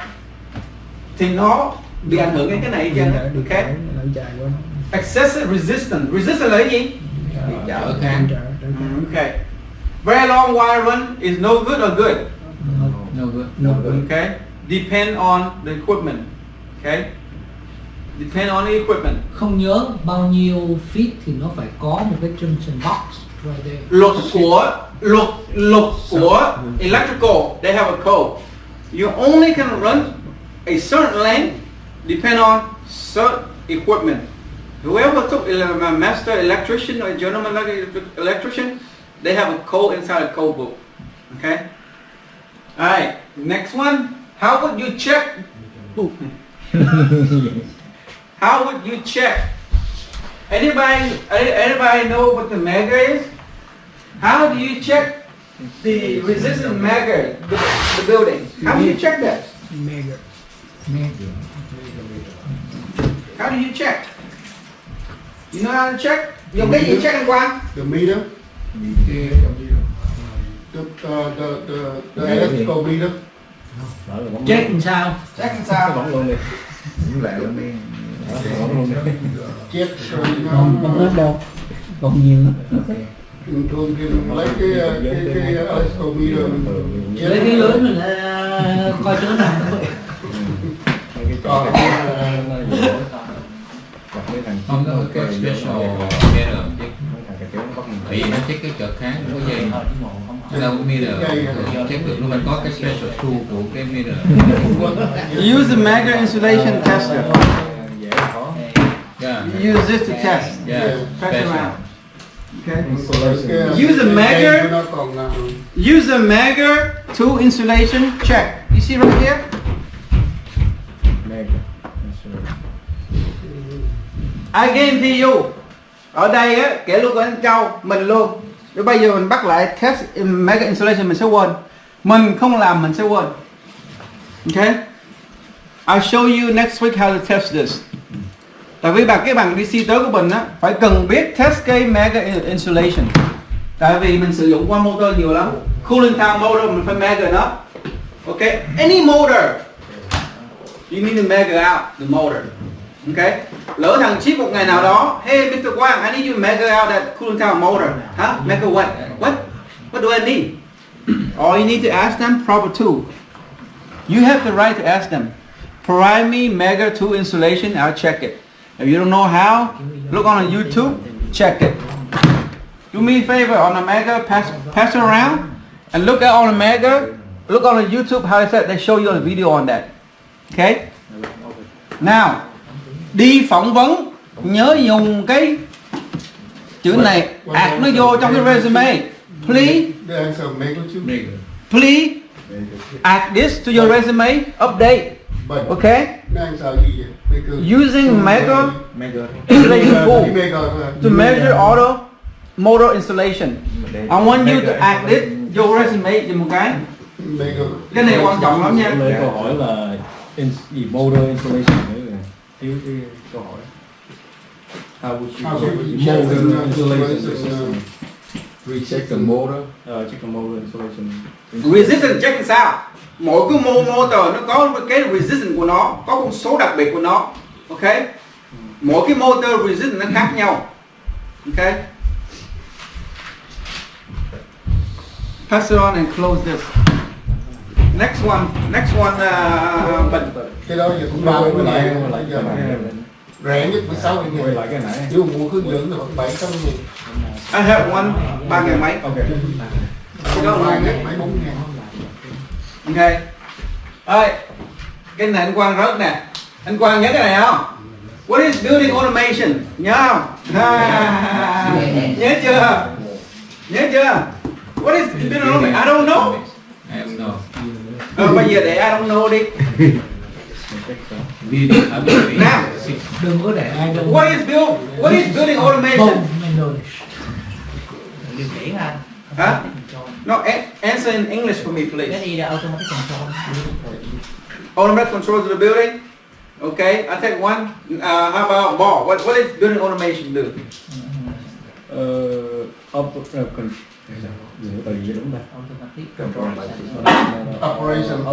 thì nó bị ảnh hưởng đến cái này chứ. Okay. Excessive resistance. Resistance là cái gì? Okay. Very long wire run is no good or good? No good. Okay. Depend on the equipment. Okay. Depend on the equipment. Không nhớ bao nhiêu feet thì nó phải có một cái junction box right there. Luật của electrical, they have a code. You only can run a certain length depend on certain equipment. Whoever took a master electrician or a journeyman electrician, They have a code inside a code book. Okay. All right. Next one. How would you check? How would you check? Anybody know what the measure is? How do you check the resistance measure the building? How do you check that? How do you check? You know how to check? Dùng cái gì check anh Quang? The meter. The electrical meter. Check làm sao? Check làm sao? Vẫn luôn đi. Những lẹ luôn đi. Check Không hết đâu. Còn nhiều. thường thì mình lấy cái electrical meter mình Lấy cái lưới mình coi chỗ nào. Không có cái special meter vì nó check cái chợt kháng của dây đâu có meter check được luôn, mình có cái special tool của cái meter. Use the Megger insulation tester. Yeah. Use this to test. Yeah. Press Special. around. Okay. use the Megger. Use the Megger to insulation check. You see right here? I guarantee you. Ở đây á, kể luôn của anh Châu, mình luôn. Để bây giờ mình bắt lại test Megger insulation mình sẽ quên. Mình không làm mình sẽ quên. Okay? I'll show you next week how to test this. Tại vì cái bằng DC tới của mình á, phải cần biết test cái Megger insulation. Tại vì mình sử dụng qua motor nhiều lắm. Cooling tower motor mình phải Megger nó. Okay? Any motor, you need to Megger out the motor. Okay? Lỡ thằng chip một ngày nào đó, hey Mr. Quang, I need you to Megger out that cooling tower motor. Huh? Megger what? What do I need? Or you need to ask them proper tool. You have the right to ask them. Provide me Megger tool insulation, I'll check it. If you don't know how, look on YouTube, check it. Do me a favor on the Megger, pass it around, and look at on the Megger, look on the YouTube how they show you a video on that. Okay? Now, đi phỏng vấn, nhớ dùng cái chữ này, add nó vô trong cái resume. Please add this to your resume, update. Okay? Using Megger insulation tool to measure auto motor insulation. I want you to add this vô resume cho một cái. Cái này quan trọng lắm nha. Lấy câu hỏi là gì motor insulation nữa rồi. Thiếu cái câu hỏi. How would you motor insulation? Recheck the motor. Check the motor insulation. Resistance check làm sao? Mỗi cái motor nó có cái resistance của nó, có con số đặc biệt của nó. Ok? Mỗi cái motor resistance nó khác nhau. Ok? Pass it on and close this. Next one, cái đó giờ cũng bao với lại rẻ nhất 16 nghìn. Quay lại cái nãy. Nếu mua hướng dẫn là 700 nghìn. I have one 3.000 mấy. Ok. Cái đó là nhất 4 ngàn. ok. Ơi, cái này anh Quang rớt nè. Anh Quang nhớ cái này không? What is building automation? Nhớ không? Nhớ chưa? Nhớ chưa? What is building automation? I don't know. I don't know. Bây giờ để I don't know đi. Now, Đừng có để ai đâu. what is building automation? Điều khiển anh. Huh? No, answer in English for me, please. Cái đi là automatic control. Automatic controls of the building. Okay, I take one. How about ball? What is building automation do? Gì đúng ta? Automatic Operation.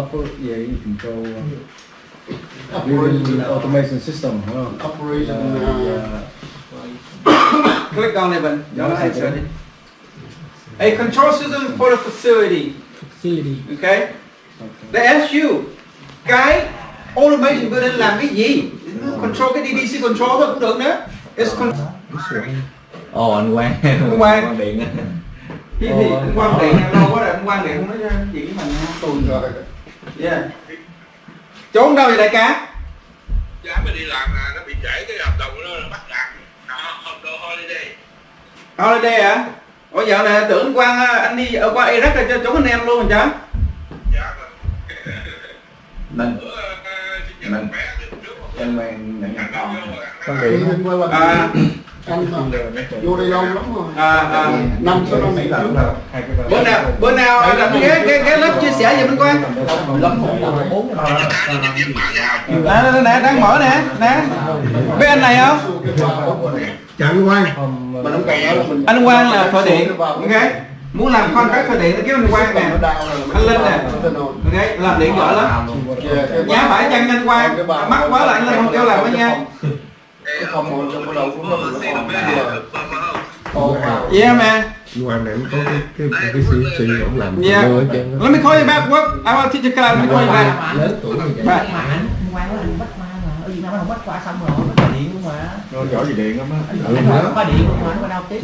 Control. Building automation system. Operation. Click on it, and answer it. A control system for the facility. Okay. They ask you, cái automation building làm cái gì? Control cái DC control thôi cũng được nữa. It's control. Anh Quang. Quang Điện. thì anh Quang Điện lâu quá rồi, anh Quang Điện không nói chuyện với mình tuần rồi. Yeah. Trốn đâu vậy đại ca? Giá mình đi làm là nó bị trễ cái hợp đồng của nó bắt làm. Holiday. Holiday hả? Ủa dạo này tưởng anh Quang anh đi ở qua Iraq rồi cho chúng anh em luôn rồi chứ? Dạ Nên sinh nhật bé trước em mang nhận con Con điện anh vô đây lâu lắm rồi. 5-6 năm này bữa nào là cái lớp chia sẻ gì bên Quang? Nè đang mở nè biết anh này không? Chẳng Quang. Anh Quang là thợ điện, ok, muốn làm contract thợ điện kiếm anh Quang nè, anh Linh nè, ok, làm điện giỏi lắm. Nhá phải chăng anh Quang mắc quá là anh Linh không kêu làm với nha. Yeah man. Quang này có cái CFC ổng làm Yeah. nữa chứ. Let me call you back. What? I will teach you class. Let me call you back. Lớn tuổi như vậy. Bye. Mà anh Quang nói anh bắt qua là ở Việt Nam anh bắt qua xong rồi nó có điện luôn mà. nó giỏi gì điện lắm á. Anh có điện luôn mà nó qua đâu tiếp.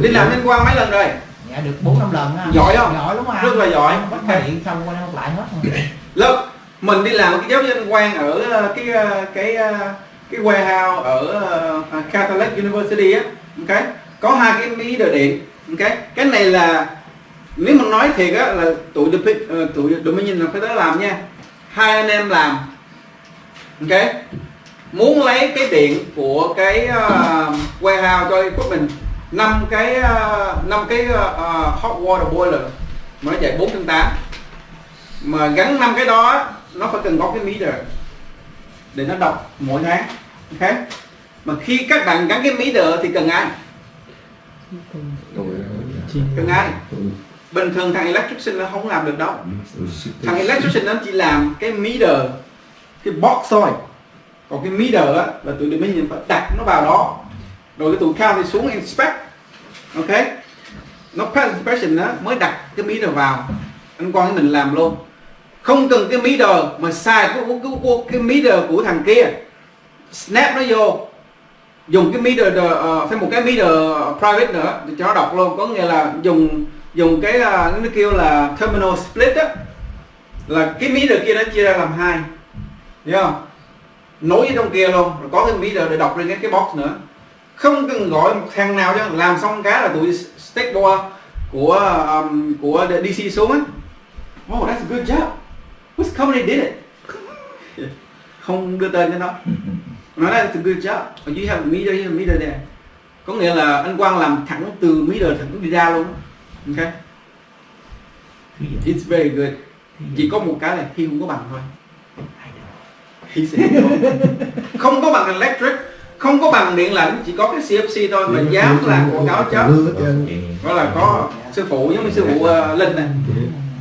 Đi làm Anh Quang mấy lần rồi? Dạ được 4-5 lần á. Giỏi không? Giỏi lắm mà. Rất là giỏi. Bắt qua điện xong qua đâu lại hết rồi. Lớp mình đi làm cái giáo viên Anh Quang ở cái warehouse ở Catholic University á, ok, có 2 cái meter điện, ok, cái này là nếu mà nói thiệt á là tụi Dominion là phải tới làm nha, 2 anh em làm, ok, muốn lấy cái điện của cái warehouse cho quốc mình 5 cái hot water boiler mà nó chạy 4/8 mà gắn 5 cái đó nó phải cần có cái meter để nó đọc mỗi tháng, ok, mà khi các bạn gắn cái meter thì cần ai? Cần ai? Bình thường thằng electrician nó không làm được đâu. Thằng electrician nó chỉ làm cái meter, cái box thôi. Còn cái meter á là tụi mình phải đặt nó vào đó, rồi cái tụi cao thì xuống inspect, ok, nó pass inspection đó mới đặt cái meter vào. Anh Quang mình làm luôn, không cần cái meter mà xài cái meter của thằng kia, snap nó vô, dùng cái meter thêm một cái meter private nữa để cho nó đọc luôn, có nghĩa là dùng cái nó kêu là terminal split á, là cái meter kia nó chia ra làm 2, hiểu không? Nối với trong kia luôn, rồi có cái meter để đọc lên cái box nữa, không cần gọi một thằng nào chứ, làm xong cái là tụi stick của DC xuống á. Oh, that's a good job. Which company did it? Không đưa tên cho nó. Nói là it's a good job. You have a meter there. Có nghĩa là anh Quang làm thẳng từ meter thẳng đi ra luôn. Ok. It's very good. Chỉ có một cái là khi không có bằng thôi. Không có bằng electric, không có bằng điện lạnh, chỉ có cái CFC thôi mà dám làm quảng cáo chết. Đó là có sư phụ giống như sư phụ Linh này,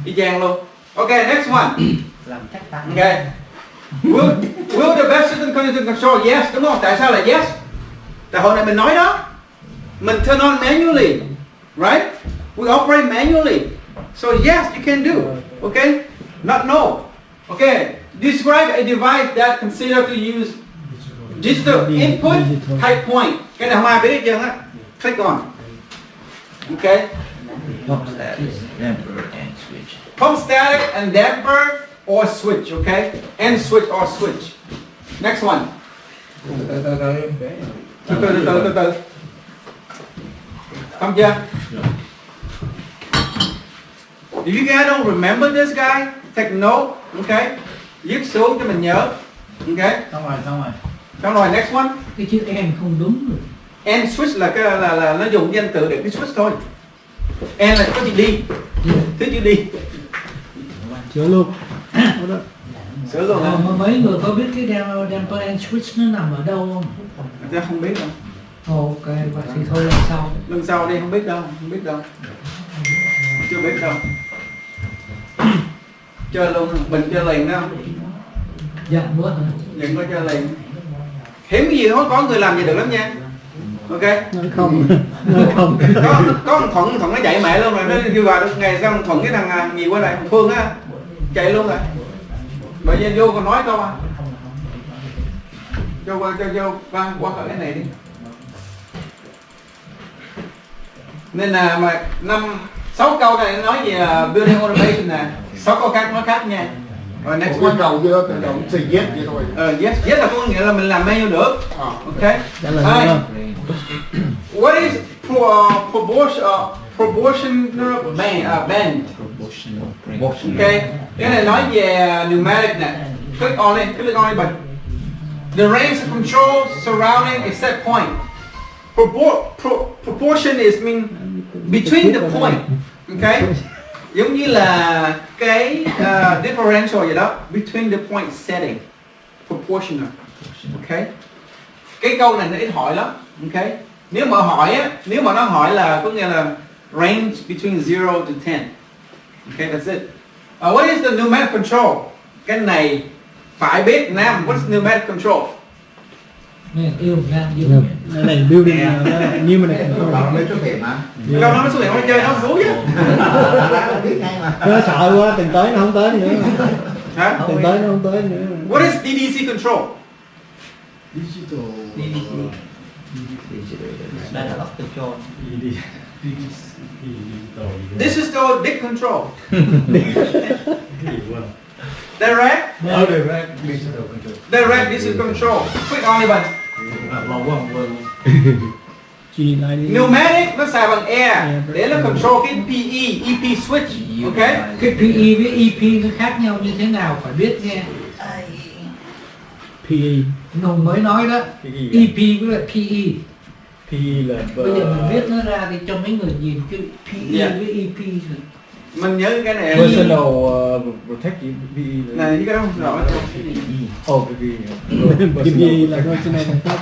y chang luôn. Ok, next one. Ok. Will the best system continue to control? Yes, đúng không? Tại sao là yes? Tại hồi này mình nói đó, mình turn on manually, right? We operate manually, so yes, you can do. Okay, not no. Okay, describe a device that consider to use digital input type point. Cái này không ai biết hết trơn á. Click on. Okay. Pump static and damper or switch, okay? And switch or switch. Next one. Từ. Come chưa? If you guys don't remember this guy, take note, okay? Viết xuống cho mình nhớ. Okay? Xong rồi, next one. Cái chữ N không đúng rồi. And switch là cái là nó dùng danh từ để cái switch thôi. And là có chữ đi. Thứ chữ đi. Sửa luôn. Sửa luôn hả? Mấy người có biết cái damper and switch nó nằm ở đâu không? Người ta không biết đâu. Ok, vậy thì thôi lần sau. Lần sau đi không biết đâu. Chưa biết đâu. Chơi luôn, mình chơi liền đó. Dạ quá hả? Vẫn có chơi liền. Hiếm cái gì thôi, có người làm gì được lắm nha. Ok. Nó không. Có một Thuận nó chạy mẹ luôn rồi, nó kêu vào được ngày sau Thuận cái thằng gì qua đây, Phương á, chạy luôn rồi. Bây giờ vô còn nói câu à. Cho qua cái này đi. Nên là mà 6 câu này nói về building automation nè, 6 câu khác nói khác nha. Rồi next one. đầu chưa, từ đầu say yes vậy thôi. Yes là có nghĩa là mình làm manual được. Ok. What is proportional bend. Ok, cái này nói về pneumatic nè. Click on it, but the range of control surrounding a set point. Proportion is mean between the point. Okay, giống như là cái differential vậy đó, between the point setting. Proportional. Okay, cái câu này nó ít hỏi lắm. Okay, nếu mà hỏi á, nếu mà nó hỏi là có nghĩa là range between 0 to 10. Okay, that's it. What is the pneumatic control? Cái này phải biết Nam. What is pneumatic control? Yêu Nam, Cái này building như mình này. Mấy số điểm mà. Câu nó xuất hiện nó chơi nó thú chứ. Nó sợ quá, từng tới nó không tới nữa. Hả? Từng tới nó không tới nữa. What is DDC control? This is called dick control. Direct DC control. Quick on button. Pneumatic nó xài bằng air để nó control cái PE, EP switch. Ok. Cái PE với EP nó khác nhau như thế nào phải biết nghe. PE. Nùng mới nói đó. EP với lại PE. PE là bây giờ mình viết nó ra thì cho mấy người nhìn cái PE với EP rồi. Mình nhớ cái này. Personal protect PE này cái đó không rõ. Oh, PE là personal protect.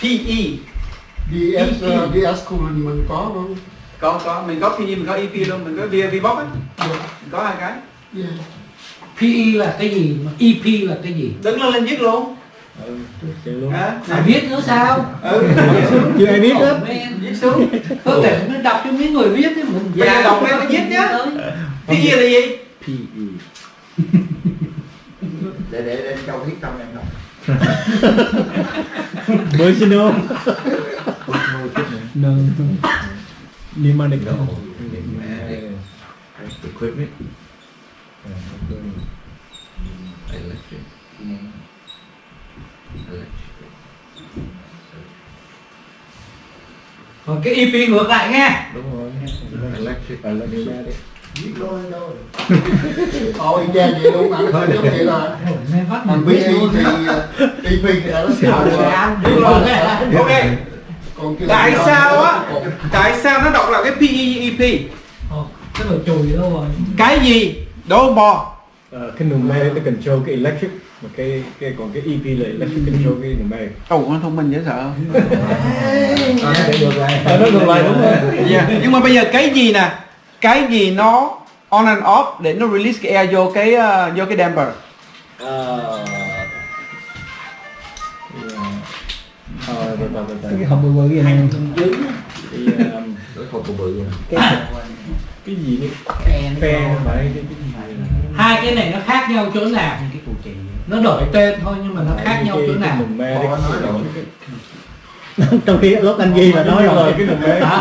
PE. DS cooling mình có không? Có, mình có PE, mình có EP luôn, mình có VV box á. Có hai cái. PE là cái gì mà EP là cái gì? Đứng lên viết luôn. Phải viết nữa sao? Chưa ai biết hết. Viết xuống. Có thể mình đọc cho mấy người viết chứ mình. Dạ đọc lên nó viết nhá. PE là gì? PE. Để Châu viết trong em đọc. Personal. No. Pneumatic. Equipment. Electric. Còn cái EP ngược lại nghe. Đúng rồi. Electric. Viết luôn thôi. Ôi cha vậy luôn mà nó giống vậy là mình biết luôn EP thì nó xạo. Ok. Tại sao nó đọc là cái PE EP? Cái đồ chùi đâu rồi. Cái gì? Đố bò. Cái pneumatic nó control cái electric, mà cái còn cái EP là electric control cái pneumatic. Nó thông minh dễ sợ. Nó ngược lại đúng rồi. Yeah. Nhưng mà bây giờ cái gì nè? Cái gì nó on and off để nó release cái air vô cái damper? Cái hộp bự bự gì này dưới. Cái hộp bự. Cái gì đấy? Phe phải cái hai cái này nó khác nhau chỗ nào? Nó đổi tên thôi nhưng mà nó khác nhau chỗ nào? Trong khi lúc anh ghi là nói rồi,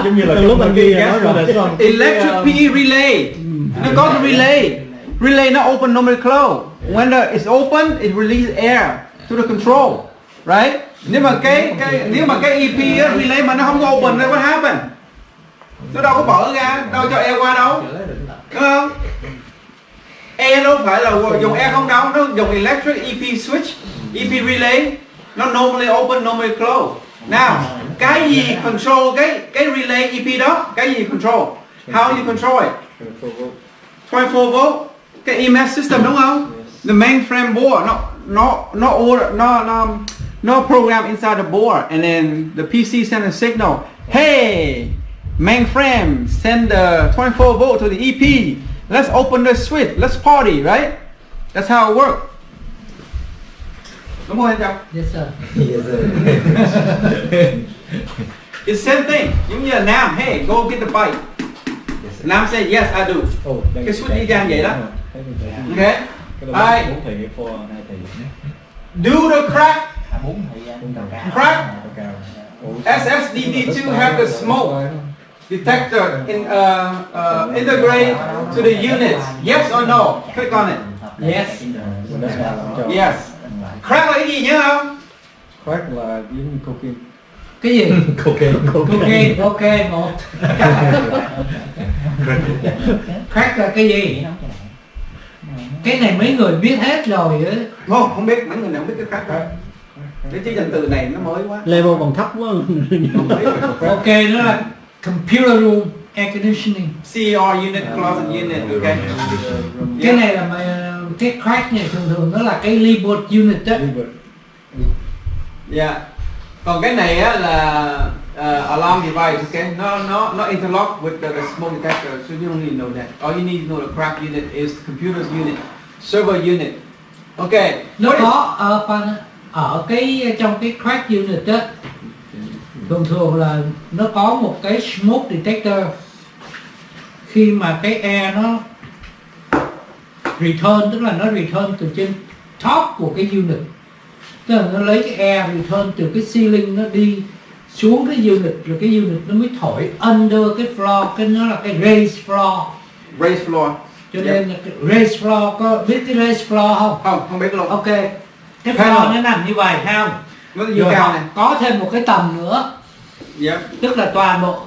giống như là lúc anh ghi là nói rồi. Electric PE relay. Nó có cái relay. Relay nó open normally close. When it's open, it release air to the control, right? Nếu mà cái EP á, relay mà nó không có open, then what happen? Nó đâu có mở ra, đâu cho air qua đâu, đúng không? Air đâu phải là dùng air không đâu, nó dùng electric EP switch, EP relay, nó normally open, normally close. Now, cái gì control cái relay EP đó? Cái gì control? How you control it? 24V, cái EMS system đúng không? The mainframe board, no program inside the board, and then the PC send a signal. Hey, mainframe, send the 24V to the EP. Let's open the switch. Let's party, right? That's how it works. Đúng không anh Trọng? Yes sir. It's same thing. Giống như là Nam, hey, go get the bike. Nam say yes, I do. Cái switch y chang vậy đó. Okay. Alright. Do the crack. Crack. SSDD2 have the smoke detector integrate to the units. Yes or no? Click on it. Yes. Yes. Crack là cái gì nhớ không? Crack là giống như cocaine. Cái gì? Cocaine. Ok một. Crack là cái gì? Cái này mấy người biết hết rồi á. Không biết, mấy người nào không biết cái crack rồi. Cái chữ danh từ này nó mới quá. Level còn thấp quá. Ok, đó là computer room air conditioning. CR unit, closet unit, ok. Cái này là cái crack này thường nó là cái libot unit đó. Yeah. Còn cái này á là alarm device, okay? Nó interlock with the smoke detector, so you don't need to know that. All you need to know the crack unit is the computer's unit, server unit. Okay. Nó có ở cái trong cái crack unit đó, thường là nó có một cái smoke detector. Khi mà cái air nó return, tức là nó return từ trên top của cái unit, tức là nó lấy cái air return từ cái ceiling nó đi xuống cái unit, rồi cái unit nó mới thổi under cái floor, cái nó là cái raised floor. Raised floor. Cho nên là cái raised floor, có biết cái raised floor không? Không biết luôn. Ok, cái floor nó nằm như vậy thấy không? Nó như cao này. Có thêm một cái tầng nữa. Yep. Tức là toàn bộ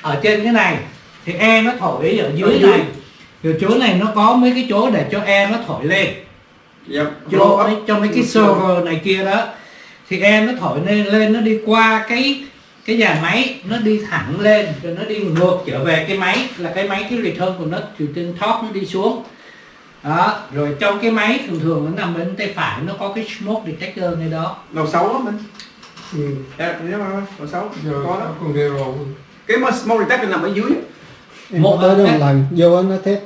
ở trên cái này thì air nó thổi ở dưới này, rồi chỗ này nó có mấy cái chỗ để cho air nó thổi lên. Yep. Cho mấy cái server này kia đó, thì air nó thổi lên nó đi qua cái nhà máy, nó đi thẳng lên rồi nó đi ngược trở về cái máy, là cái máy cái return của nó từ trên top nó đi xuống đó. Rồi trong cái máy thường nó nằm bên tay phải, nó có cái smoke detector này đó. Đầu xấu lắm mình. Đầu xấu có đó. Cái smoke detector nằm ở dưới. Một tới đó một lần vô nó test.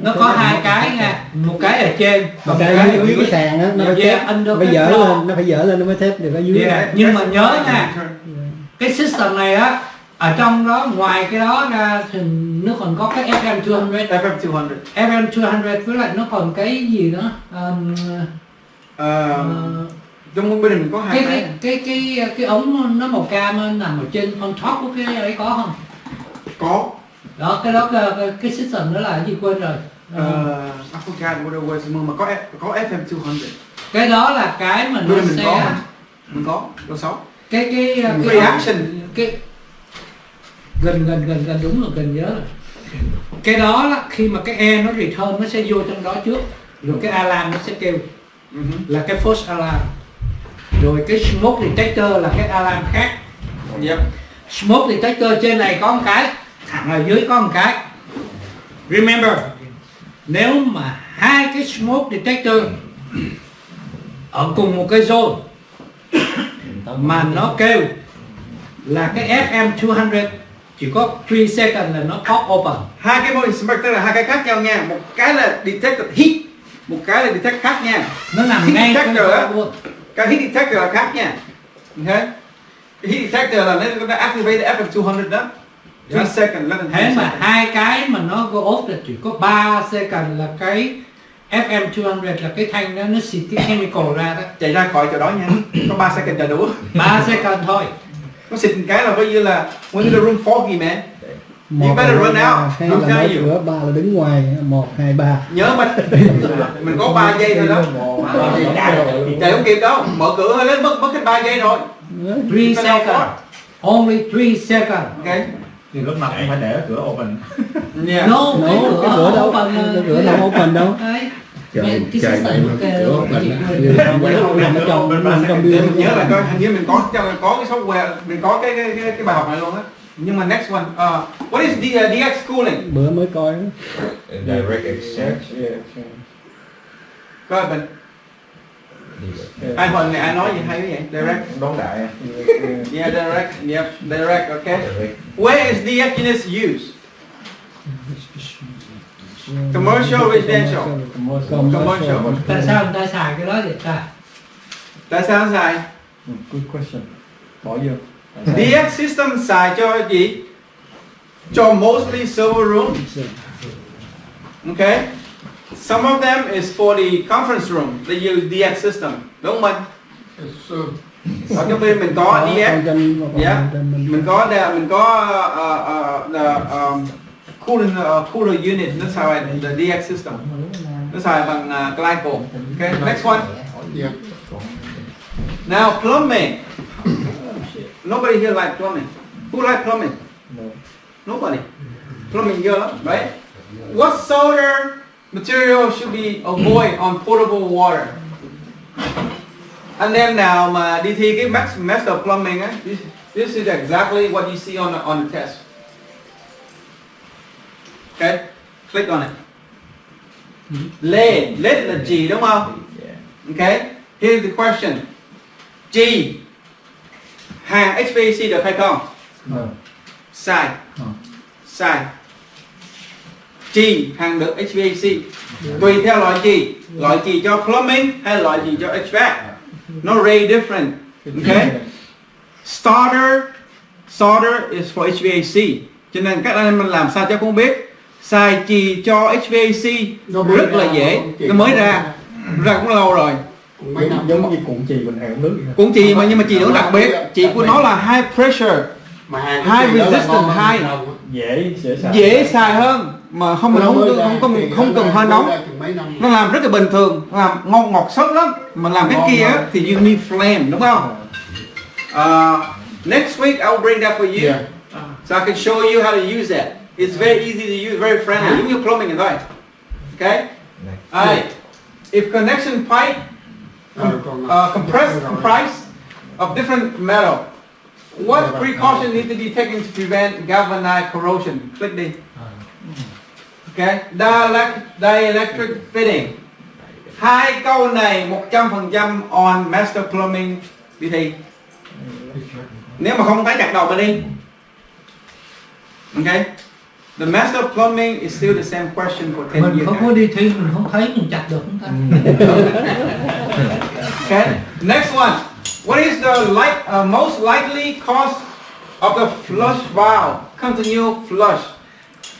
Nó có hai cái nha, một cái ở trên, một cái dưới cái sàn á, nó phải test, phải dỡ lên, nó phải dỡ lên nó mới test được ở dưới. Nhưng mà nhớ nha, cái system này á, ở trong đó ngoài cái đó ra thì nó còn có cái FM200. FM200 với lại nó còn cái gì nữa? Trong bên mình có hai cái ống nó màu cam nằm ở trên on top của cái ấy có không? Có. Đó, cái system đó là cái gì quên rồi. Mà có FM200. Cái đó là cái mà nó sẽ mình có độ 6. Cái reaction, cái gần đúng rồi, gần nhớ rồi. Cái đó là khi mà cái air nó return nó sẽ vô trong đó trước, rồi cái alarm nó sẽ kêu là cái false alarm. Rồi cái smoke detector là cái alarm khác. Yep. Smoke detector trên này có một cái, thẳng ở dưới có một cái. Remember, nếu mà hai cái smoke detector ở cùng một cái zone mà nó kêu là cái FM200 chỉ có 3 seconds là nó pop open. Hai cái mode inspector là hai cái khác nhau nha. Một cái là detect heat, một cái là detect khác nha. Nó nằm ngay detector á. Cái heat detector là khác nha. Okay. Cái heat detector là nó activate the FM200 đó. 3 seconds là thế mà hai cái mà nó go off là chỉ có 3 seconds, là cái FM200 là cái thanh đó nó xịt cái chemical ra đó. Chạy ra khỏi chỗ đó nha. Có 3 seconds là đủ. 3 seconds thôi. Nó xịt một cái là coi như là when in the room foggy man. You better run out. Hay là mở cửa, 3 là đứng ngoài, 1, 2, 3. Nhớ mình có 3 giây thôi đó. Chạy không kịp đâu. Mở cửa hơi lên mất hết 3 giây rồi. 3 seconds. Only 3 seconds. Okay. Thì lúc nào cũng phải để cửa open. Yeah. No, cái cửa đâu open, cái cửa đâu open đâu. Trời này mà cái cửa open. Nằm trong building. Mình nhớ là coi hình như mình có cái software, mình có cái bài học này luôn á. Nhưng mà next one, what is DX cooling? Bữa mới coi đó. Direct exchange. Coi mình. Ai hồi này ai nói gì hay vậy? Direct. Đón đại. Yeah, direct. Yep, direct. Okay. Where is DX units used? Commercial, residential. Commercial. Tại sao người ta xài cái đó vậy ta? Tại sao nó xài? Good question. Bỏ vô. DX system xài cho gì? Cho mostly server room. Okay. Some of them is for the conference room. They use DX system. Đúng không mình? Ở trong bên mình có DX. Yeah. Mình có cooler unit. Nó xài the DX system. Nó xài bằng glycol. Okay. Next one. Yeah. Now plumbing. Nobody here like plumbing. Who like plumbing? No. Nobody. Plumbing dơ lắm, right? What solder material should be avoid on potable water? Anh em nào mà đi thi cái Master of Plumbing á, this is exactly what you see on the test. Okay, click on it. Lead là gì đúng không? Okay, here's the question. G hàng HVAC được hay không? No. Sai. No. Sai. G hàng được HVAC. Tùy theo loại gì. Loại gì cho plumbing hay loại gì cho HVAC. Nó really different. Okay. Starter is for HVAC. Cho nên các anh em làm sao cho cũng biết. Xài chì cho HVAC rất là dễ. Nó mới ra cũng lâu rồi. Giống như cuộn chì bình thường nước. Cuộn chì mà nhưng mà chì nó đặc biệt. Chì của nó là high pressure, high resistance, dễ xài hơn mà không cần hơi nóng. Nó làm rất là bình thường, làm ngon ngọt sốt lắm. Mà làm cái kia thì you need flame, đúng không? Next week I'll bring that for you, so I can show you how to use that. It's very easy to use, very friendly, giống như plumbing thôi. Okay. If connection pipe comprised of different metal, what precautions need to be taken to prevent galvanized corrosion? Click đi. Okay. Dielectric fitting. Hai câu này 100% on Master Plumbing đi thi. Nếu mà không thấy chặt đầu mình đi. Okay. The Master of Plumbing is still the same question for 10 years. Mình không có đi thi, mình không thấy, mình chặt được không ta? Okay. Next one. What is the most likely cause of the flush valve? Continual flush.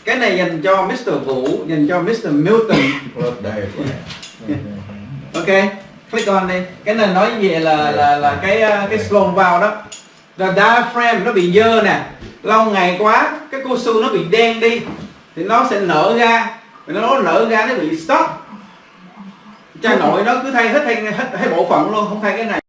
Cái này dành cho Mr. Vũ, dành cho Mr. Milton. Okay. Click on đi. Cái này nói về là cái slow valve đó. The diaphragm nó bị dơ nè, lâu ngày quá cái cao su nó bị đen đi thì nó sẽ nở ra, nó nở ra nó bị stuck. Cha nội nó cứ thay hết bộ phận luôn, không thay cái này.